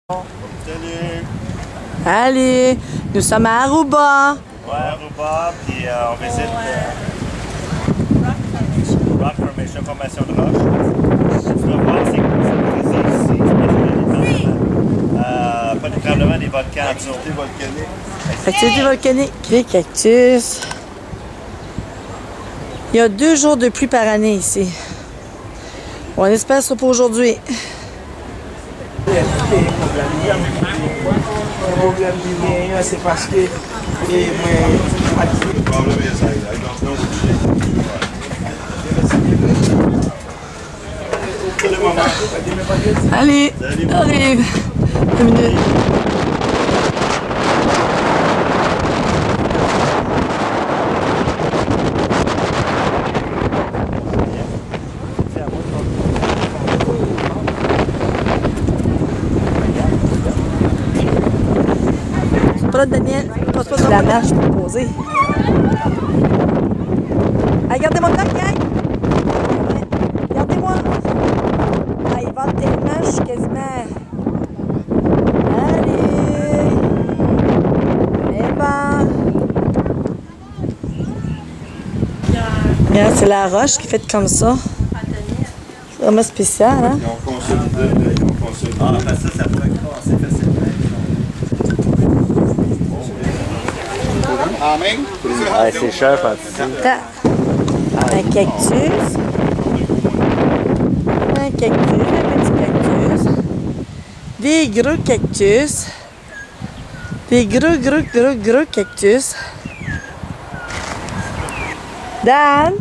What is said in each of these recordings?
Salut! Allez, nous sommes à Aruba. Ouais, Aruba, puis on visite Rock Formation, formation de roche. Tu vas voir, c'est ici. Pas de tremblement des volcans. Activité volcanique. Activité volcanique, les cactus. Il y a 2 jours de pluie par année ici. On espère que ce pas aujourd'hui. Le problème du lien, c'est parce que Allez, arrive. 2 minutes. Pas là, Daniel. Passe pas sur la marche pour poser. Regardez-moi là, gang! Regardez-moi! Ah, il vente tellement, je suis quasiment... Allez! Eh ben! Regarde, c'est la roche qui est faite comme ça. C'est vraiment spécial, hein? Ils ont consolidé. Ah, ben ça pourrait casser facilement. Ouais, c'est cher, Patricia. Un cactus. Un cactus, un petit cactus. Des gros cactus. Des gros cactus. Dan,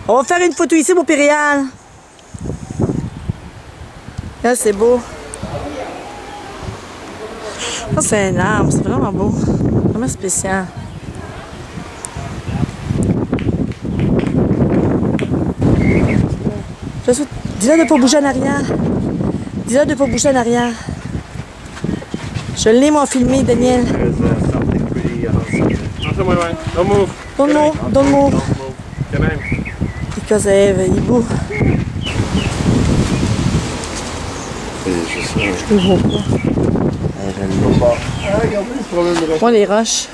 on va faire une photo ici, mon Périal. Là, c'est beau. Ça, c'est un arbre, c'est vraiment beau. Vraiment spécial. Dis-leur de ne pas bouger en arrière. Dis-leur de ne pas bouger en arrière. Je l'ai, moi, filmé, Daniel. Don't move. Don't move. Because il bouge. Je le vois pas. Moi, les roches.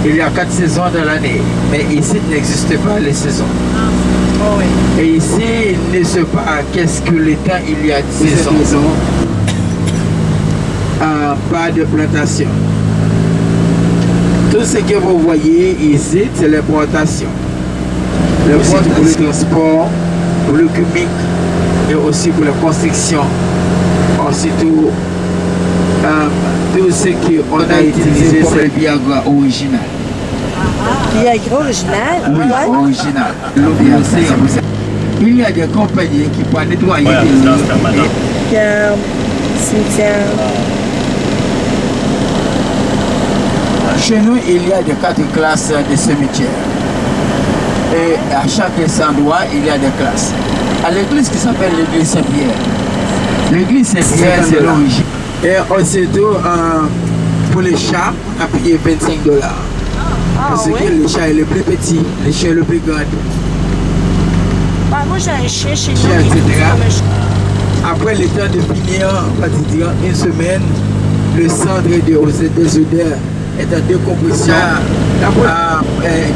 il y a 4 saisons dans l'année, mais ici il n'existe pas les saisons. Oh, oui. Et ici, il ne sait pas qu'est-ce que le temps il y a de saison. Pas de plantation. Tout ce que vous voyez ici, c'est l'importation. Aussi pour le transport, pour le cubique et aussi pour la construction. Ensuite, tout ce qu'on a utilisé, c'est le Viagra original. Viagra original? Oui, original. Il y a des compagnies qui peuvent nettoyer Regarde, cimetière. Chez nous, il y a des 4 classes de cimetières. Et à chaque endroit, il y a des classes. À l'église qui s'appelle l'église Saint-Pierre. L'église Saint-Pierre, c'est l'origine. Et aussitôt, pour les chats, on a payé $25. Parce que le chat est le plus petit, le chien est le plus grand. Bah, moi, j'ai un chien chez nous. Chien, etc. Après le temps de finir, on va dire une semaine, le centre des odeurs est en décompression.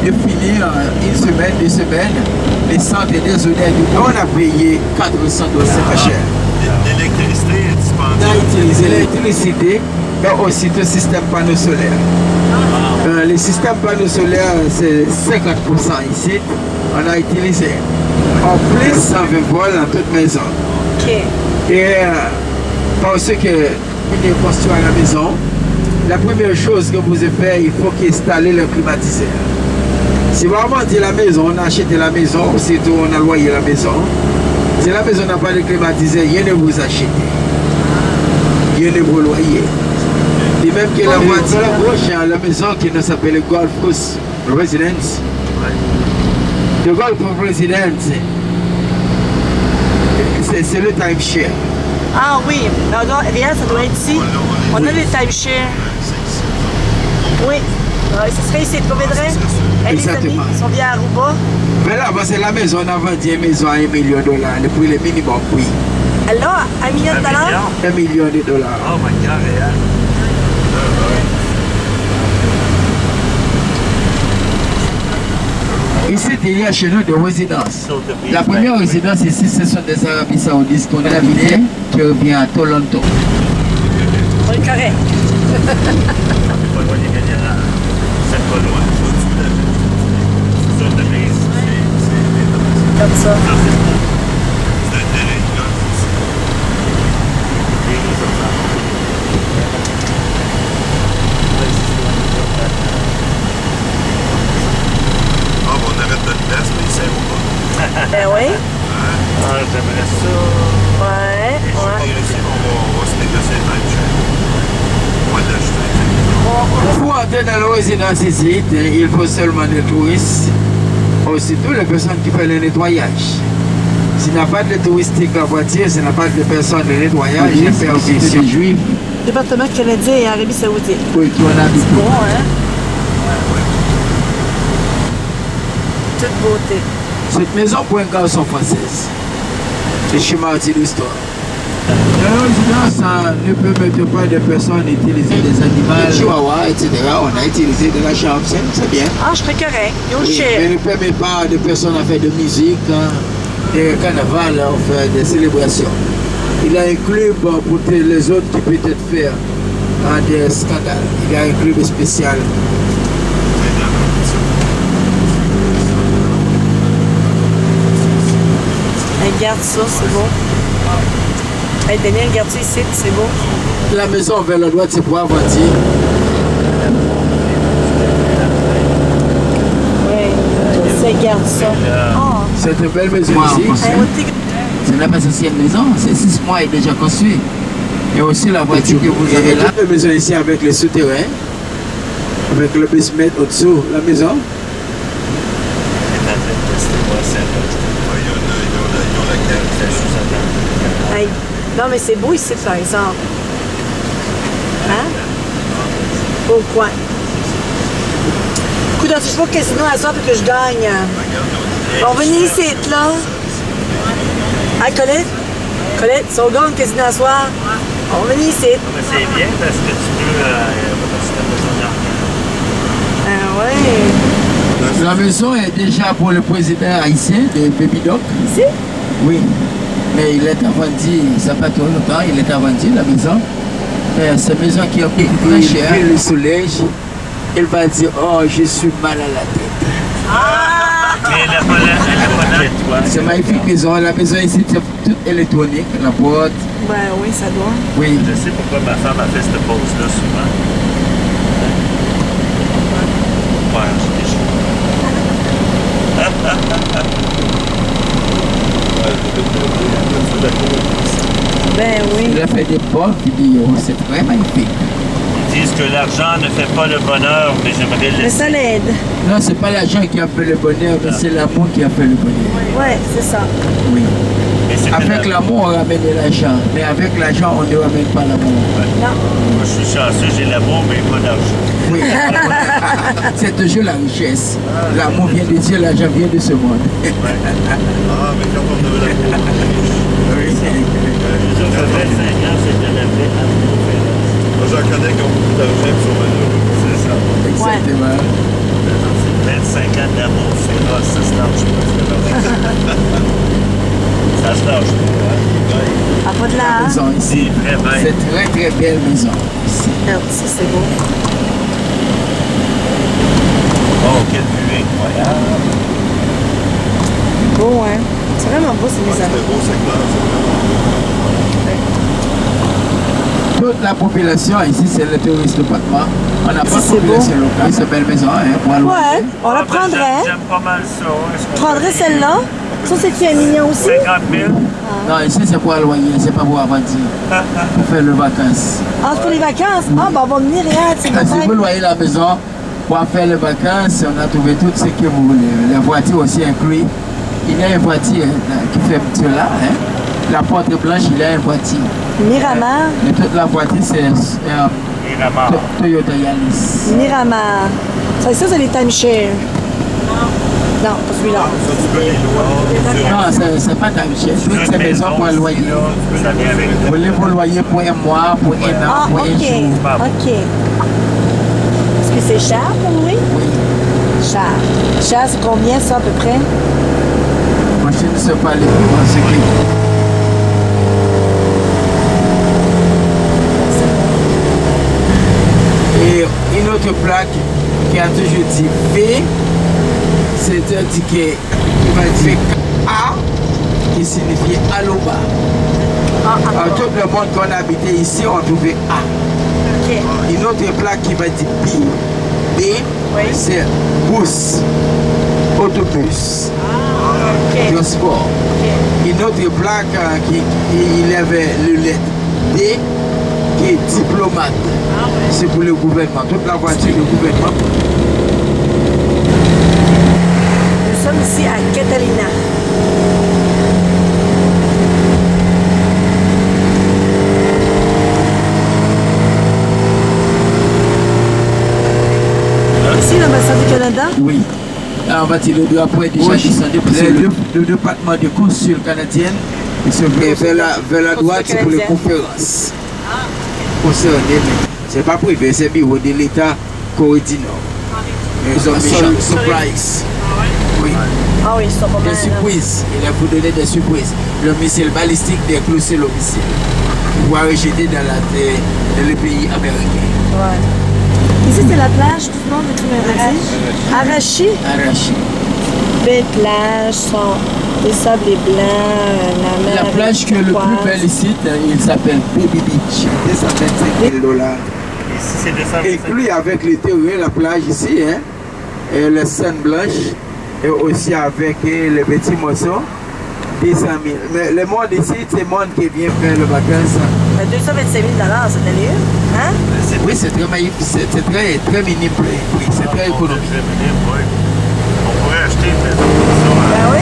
De finir une semaine, 2 semaines, le centre des odeurs, on a payé $400, c'est pas cher. L'électricité est disponible. On a utilisé l'électricité, mais aussi le système panneau solaire. Le système panneau solaire, c'est 50% ici. On a utilisé. En plus, ça veut voler dans toute maison. OK. Et parce que vous est construit à la maison, la première chose que vous avez fait, il faut installer le climatiseur. Si vous avez la maison, on a acheté la maison, aussitôt on a loyer la maison. Si la maison n'a pas de climatiseur, rien ne vous achetez. Rien ne vous loyer. Et même que la voiture gauche à la maison qui s'appelle Golf Residence. Le Golf Residence, c'est le timeshare. Ah oui, mais on doit, Réal, ça doit être ici. On a les timeshares. Oui. Ouais, ce serait ici, tu conviendrais? Elle les amis, Exactement. ils sont bien à Aruba. Mais là, c'est la maison, on a vendu une maison à $1 million, le prix le minimum prix. Alors, $1 million? $1 million. Oh my God, réel. Ici, il y a chez nous des résidences. La première résidence ici, ce sont des Arabes Saoudites qu'on a habité, qui revient à Toronto. On est correct. C'est pas loin des Canadiens. C'est pas loin. C'est un de mes... Comme ça. C'est un terrain de golf ici. Ah, bon, on arrête notre place, mais c'est bon. Ben oui. Ah, j'aimerais ça. Ouais, ouais. On va se négocier le même cher. On va l'acheter. Pour entrer dans la résidence ici, il faut seulement des touristes, aussi toutes les personnes qui font le nettoyage. S'il n'y a pas de touristique en voiture, s'il n'y a pas de personnes de nettoyage, il y a permission juive. Département canadien et Arabie Saoudite. Oui, qui en habite. Bon, hein? Toute beauté. Cette maison pour un garçon française. Le chemin de l'histoire. La résidence ne permet pas de personnes d'utiliser des animaux, chihuahuas, etc. On a utilisé de la chambre, c'est bien. Ah, je serais correct. Ils ont Oui, cher. mais ne permet pas de personnes à faire de musique, des carnavals, à faire des célébrations. Il a un club pour les autres qui peut-être faire des scandales. Il a un club spécial. Regarde ça, c'est beau. Hey, Daniel, regarde ça ici, c'est beau. La maison vers la droite, c'est pour avancer. Oui, regarde ça. Oh. C'est une belle maison ici. C'est la plus ancienne maison, c'est 6 mois, elle est déjà construite. Et aussi la voiture que vous avez là. La maison ici avec le souterrain, avec le basement au-dessous, la maison. Hey. Non, mais c'est beau ici, par exemple. Hein? Au coin. Écoute, si je vais au casino à soir pour que je gagne. On va venir ici, là. Hey, Colette? Colette, si on gagne au casino à soir, on va venir ici. Mais c'est bien parce que tu peux... Ah ouais. La maison est déjà pour le président haïtien de Baby Doc. Ici? Oui. Mais il est vendu, ça fait trop longtemps, il est vendu la maison. C'est une maison qui a coûté très cher. Il le soulège, il va dire, oh, je suis mal à la tête. Mais elle n'a pas d'étoile. C'est magnifique maison, la maison ici, c'est toute électronique, la porte. Ben oui, ça doit. Oui. Je sais pourquoi ma femme a fait cette pause-là souvent. Ouais, j'ai des cheveux. Ben oui. Il a fait des bonnes vidéos, c'est très magnifique. Ils disent que l'argent ne fait pas le bonheur, mais j'aimerais Mais laisser. ça l'aide. Non, c'est pas l'argent qui a fait le bonheur, mais c'est l'amour qui a fait le bonheur. Ouais, c'est ça. Oui. Mais c'était Avec l'amour, on ramène de l'argent, mais avec l'argent, on ne ramène pas l'amour. Non. Moi, je suis chanceux, j'ai l'amour, mais pas d'argent. Oui. C'est toujours la richesse. L'amour vient de Dieu, l'argent vient de ce monde. Ah, mais quand on a la Ça fait 25 ans, c'était la vraie amour. moi, j'en connais qui ont beaucoup d'argent et qui sont malheureux. C'est ça. Exactement. 25 ans d'amour féroce, ça se lâche pas. Ça se lâche pas. Hein? Ah, pas de là. Hein? Maison ici. C'est vraiment. C'est très très belle maison. Ici. Regarde, ça, c'est beau. Oh, quelle vue incroyable. Beau, hein? C'est vraiment beau, ces C'est maisons. un beau secteur, c'est Toute la population ici, c'est le touriste de Patma. On n'a pas de c'est population locale, c'est une belle maison, hein, pour aller. Ouais, on la Ah, ben, prendrait. J'aime pas mal ça. Est-ce qu'on Prendrais peut- celle-là. Ça, c'est-tu un mignon aussi? 50 000. Non, ici, c'est pour loyer, c'est pas pour avancer. Pour faire les vacances. Ah, c'est pour les vacances? Ah, ben, on va venir, regarde, c'est Si vous bon. loyez la maison, pour faire les vacances, on a trouvé tout ce que vous voulez. Les voitures aussi incluses. Il y a une voiture qui fait cela, hein. La porte blanche, il y a une voiture. Miramar. Et toute la voiture, c'est Il a mort. Toyota Yaris. Miramar. Ça, c'est les timeshare. Non, pas celui-là. Ça, tu peux les lois. Non, c'est pas timeshare. Toutes ces maisons pour un loyer. Ça vient avec Vous voulez vos loyers pour un mois, pour un an, Ah, pour un OK. jour. OK. Est-ce que c'est cher pour louer? Oui. Cher. Cher, c'est combien ça à peu près? Moi, je ne sais pas les prix en secret. Et une autre plaque qui a toujours dit V, c'est un ticket qui va dire A, qui signifie Aloba. Alors, tout le monde qu'on habitait ici, on trouvait A. OK. Une autre plaque qui va dire B, Oui. c'est bus, autobus, OK. transport. Une autre plaque qui avait le lettre D, qui est diplomate. C'est pour le gouvernement. Toute la voiture du gouvernement. Nous sommes ici à Catalina. Ici, l'ambassade du Canada? Oui. En bâti le deux après déjà descendu. Le département de consul canadienne, il se fait vers la droite, c'est pour les conférences. Concerné, c'est pas privé, c'est bureau de l'État Corée du Nord. Ils ont méchant surprise. Oui. Ah oui, ils sont pas mal. Des surprises. Il a vous donner des surprises. Le missile balistique déclenché le missile. Pour rejeter dans le pays américain. Ouais. Ici, c'est la plage, tout le monde est tout Arashi. Arraché. Belle plage, les sables blancs, la mer. La plage qui est le plus belle ici, il s'appelle Baby Beach. 225 000 $. Ici, c'est 200 Inclus avec les théories, la plage ici, hein, et les scènes blanches, et aussi avec les petits morceaux, 200 000. Mais le monde ici, c'est le monde qui vient faire le vacances. 225 000 $, c'est allé, hein? Oui, c'est très magnifique, c'est très, très minime prix, c'est très économique. On pourrait acheter une maison comme ça. Ben oui.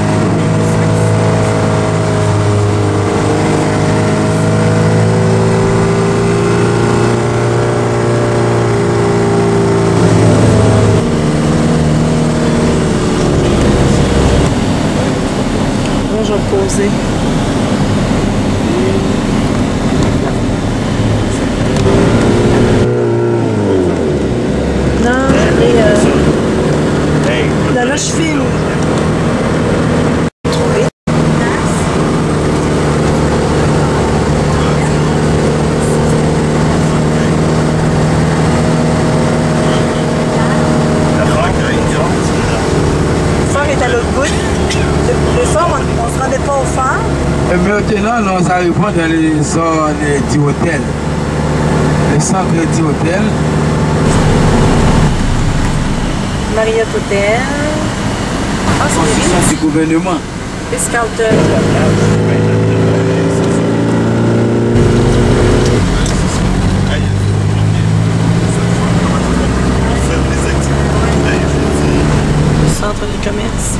Là, je vais le poser. Non, là, je filme. Trouvé. Le phare est à l'autre bout. Le phare, on ne se rendait pas au phare. Et maintenant, nous arrivons dans les zones du hôtel. Le centre du hôtel. Marriott Hotel. Ah, c'est Construction du gouvernement. Ritz-Carlton. Centre du commerce.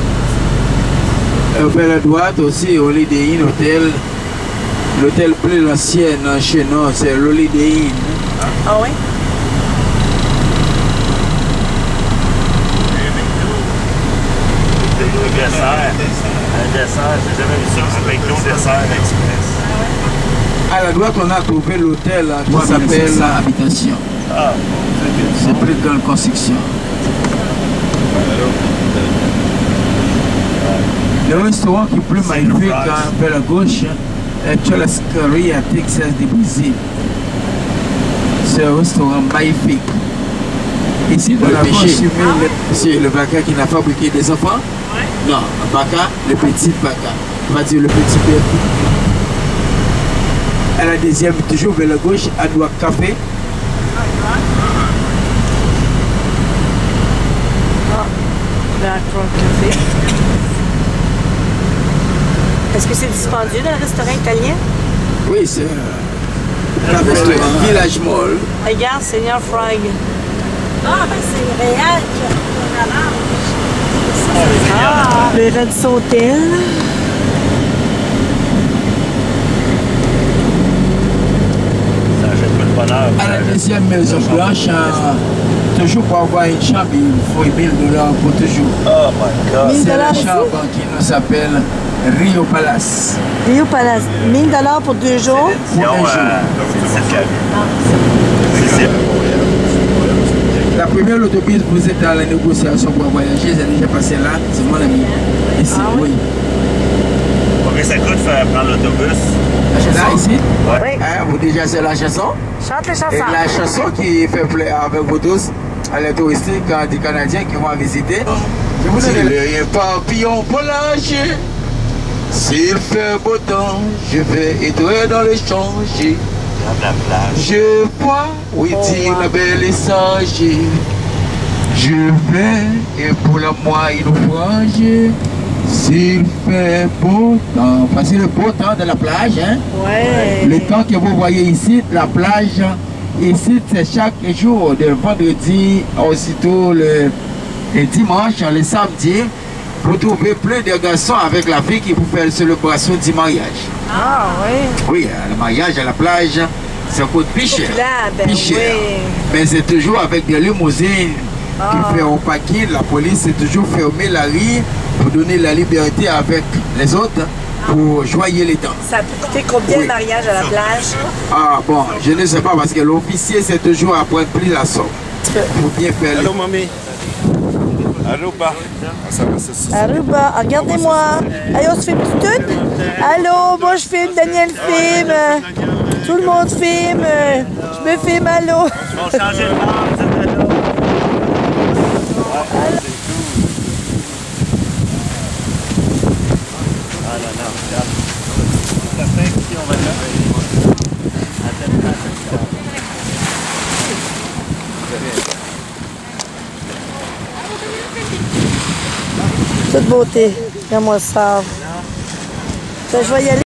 Vers la droite aussi, Holiday Inn Hotel. L'hôtel plus ancien chez nous, c'est l'Holiday Inn. Ah oui? Un dessert, j'ai jamais vu ça. Un McDo dessert express. À la droite, on a trouvé l'hôtel qui s'appelle Habitation. Ah, C'est plus dans la construction. Le restaurant qui est plus magnifique vers la gauche est Churrascaria Texas du Brésil. C'est un restaurant magnifique. Ici, dans la gauche, c'est le Baca qui n'a fabriqué des enfants. Non, un Baca, le petit Baca. On va dire le petit bébé. À la deuxième, toujours vers la gauche, à droite café. Black Rock Café. Est-ce que c'est dispendieux dans le restaurant italien? Oui, c'est un restaurant Village Mall. Regarde, Seigneur Frog. Ah, ben c'est réel le Red's Hotel. ça achète pas le bonheur. À la deuxième maison blanche, toujours pour avoir une chambre, il faut 1000 $ pour toujours. Oh my God. 1000 C'est la ici? chambre qui nous s'appelle Rio Palace. Rio Palace. 1000 $ pour 2 jours. Pour un jour. C'est cette cabine. La première autobus, vous êtes dans la négociation pour voyager, j'ai déjà passé là, c'est mon ami. Ici, Ah oui? oui. Combien ça coûte faire prendre l'autobus? Là, ici, Ouais. hein, vous déjà c'est la chanson. Chante les Et chansons. la chanson qui fait plaisir avec vous tous, à les touristes, des Canadiens qui vont visiter. Je vous donne les papillons pour nager. S'il fait beau temps, je vais étoiler dans les champs. La plage. Je vois, oui, dit la belle et sage. Je vais, et pour la moi, il naufrage. S'il fait beau temps, parce que le beau temps de la plage, hein. Ouais. Le temps que vous voyez ici, la plage, ici, c'est chaque jour, de vendredi, aussitôt le dimanche, le samedi, vous trouvez plein de garçons avec la fille qui vous fait la célébration du mariage. Ah oui. Oui, le mariage à la plage, ça coûte plus cher. Populaire, ben Plus cher. oui. Mais c'est toujours avec des limousines qui fait au paquet. La police est toujours fermée la rue pour donner la liberté avec les autres pour joyer les temps. Ça peut coûter combien Oui. le mariage à la plage? Ah bon, je ne sais pas parce que l'officier c'est toujours à prendre plus la somme. Pour bien faire les... Allô, mamie? Aruba. Ah, ça va, c'est ça. Aruba, regardez-moi. Allez, on se filme tout. Allô, moi je filme, Daniel filme. Tout le monde filme. Je me filme, allô. Ils vont changer de bord, c'est à l'eau. Ah non, non, regarde. Ça fait ici, on va le faire. Attends. Toute beauté. Regarde-moi ça. Je vais y aller.